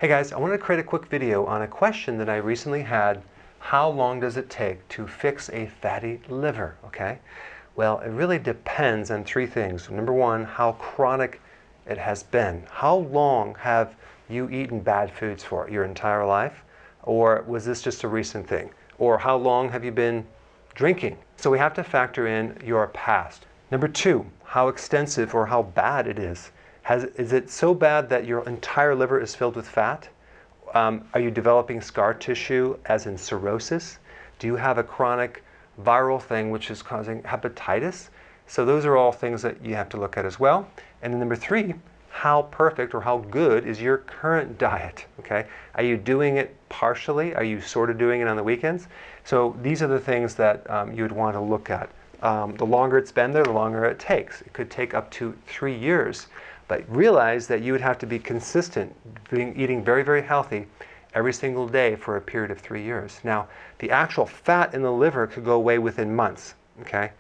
Hey guys, I wanted to create a quick video on a question that I recently had. How long does it take to fix a fatty liver? Okay, well, it really depends on three things. Number one, how chronic it has been. How long have you eaten bad foods for? Your entire life? Or was this just a recent thing? Or how long have you been drinking? So we have to factor in your past. Number two, how extensive or how bad it is. Is it so bad that your entire liver is filled with fat? Are you developing scar tissue, as in cirrhosis? Do you have a chronic viral thing which is causing hepatitis? So those are all things that you have to look at as well. And then number three, how perfect or how good is your current diet? Okay, are you doing it partially? Are you sort of doing it on the weekends? So these are the things that you would want to look at. The longer it's been there, the longer it takes. It could take up to 3 years. But realize that you would have to be consistent, eating very, very healthy every single day for a period of 3 years. Now, the actual fat in the liver could go away within months, okay?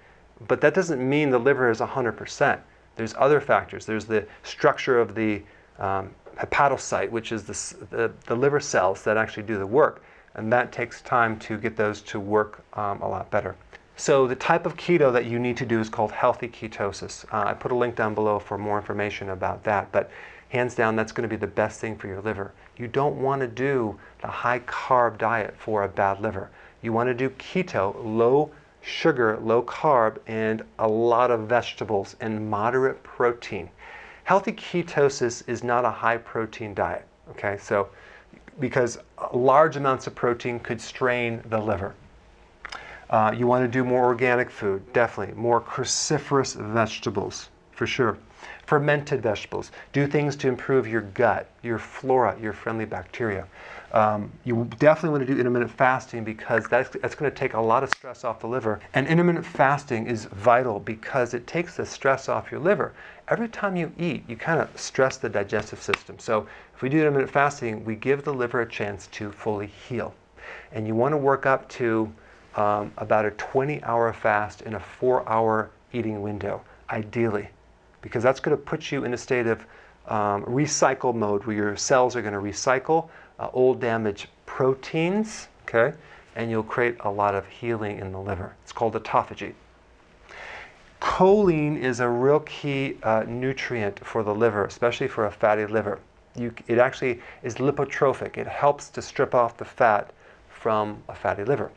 But that doesn't mean the liver is 100%. There's other factors. There's the structure of the hepatocyte, which is the liver cells that actually do the work. And that takes time to get those to work a lot better. So the type of keto that you need to do is called healthy ketosis. I put a link down below for more information about that, but hands down, that's going to be the best thing for your liver. You don't want to do the high carb diet for a bad liver. You want to do keto, low sugar, low carb, and a lot of vegetables and moderate protein. Healthy ketosis is not a high protein diet, okay? So, because large amounts of protein could strain the liver. You want to do more organic food, definitely. More cruciferous vegetables, for sure. Fermented vegetables. Do things to improve your gut, your flora, your friendly bacteria. You definitely want to do intermittent fasting because that's going to take a lot of stress off the liver. And intermittent fasting is vital because it takes the stress off your liver. Every time you eat, you kind of stress the digestive system. So if we do intermittent fasting, we give the liver a chance to fully heal. And you want to work up to about a 20-hour fast in a 4-hour eating window, ideally, because that's going to put you in a state of recycle mode where your cells are going to recycle old damaged proteins, okay, and you'll create a lot of healing in the liver. It's called autophagy. Choline is a real key nutrient for the liver, especially for a fatty liver. It actually is lipotrophic. It helps to strip off the fat from a fatty liver.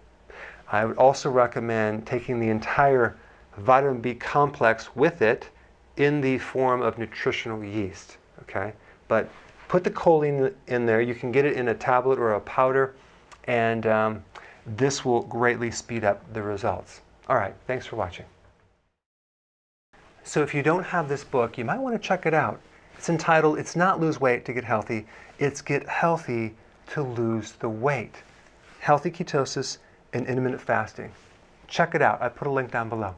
I would also recommend taking the entire vitamin B complex with it in the form of nutritional yeast, okay? But put the choline in there. You can get it in a tablet or a powder, and this will greatly speed up the results. All right, thanks for watching. So if you don't have this book, you might want to check it out. It's entitled, It's Not Lose Weight to Get Healthy, It's Get Healthy to Lose the Weight. Healthy Ketosis and Intermittent Fasting. Check it out. I put a link down below.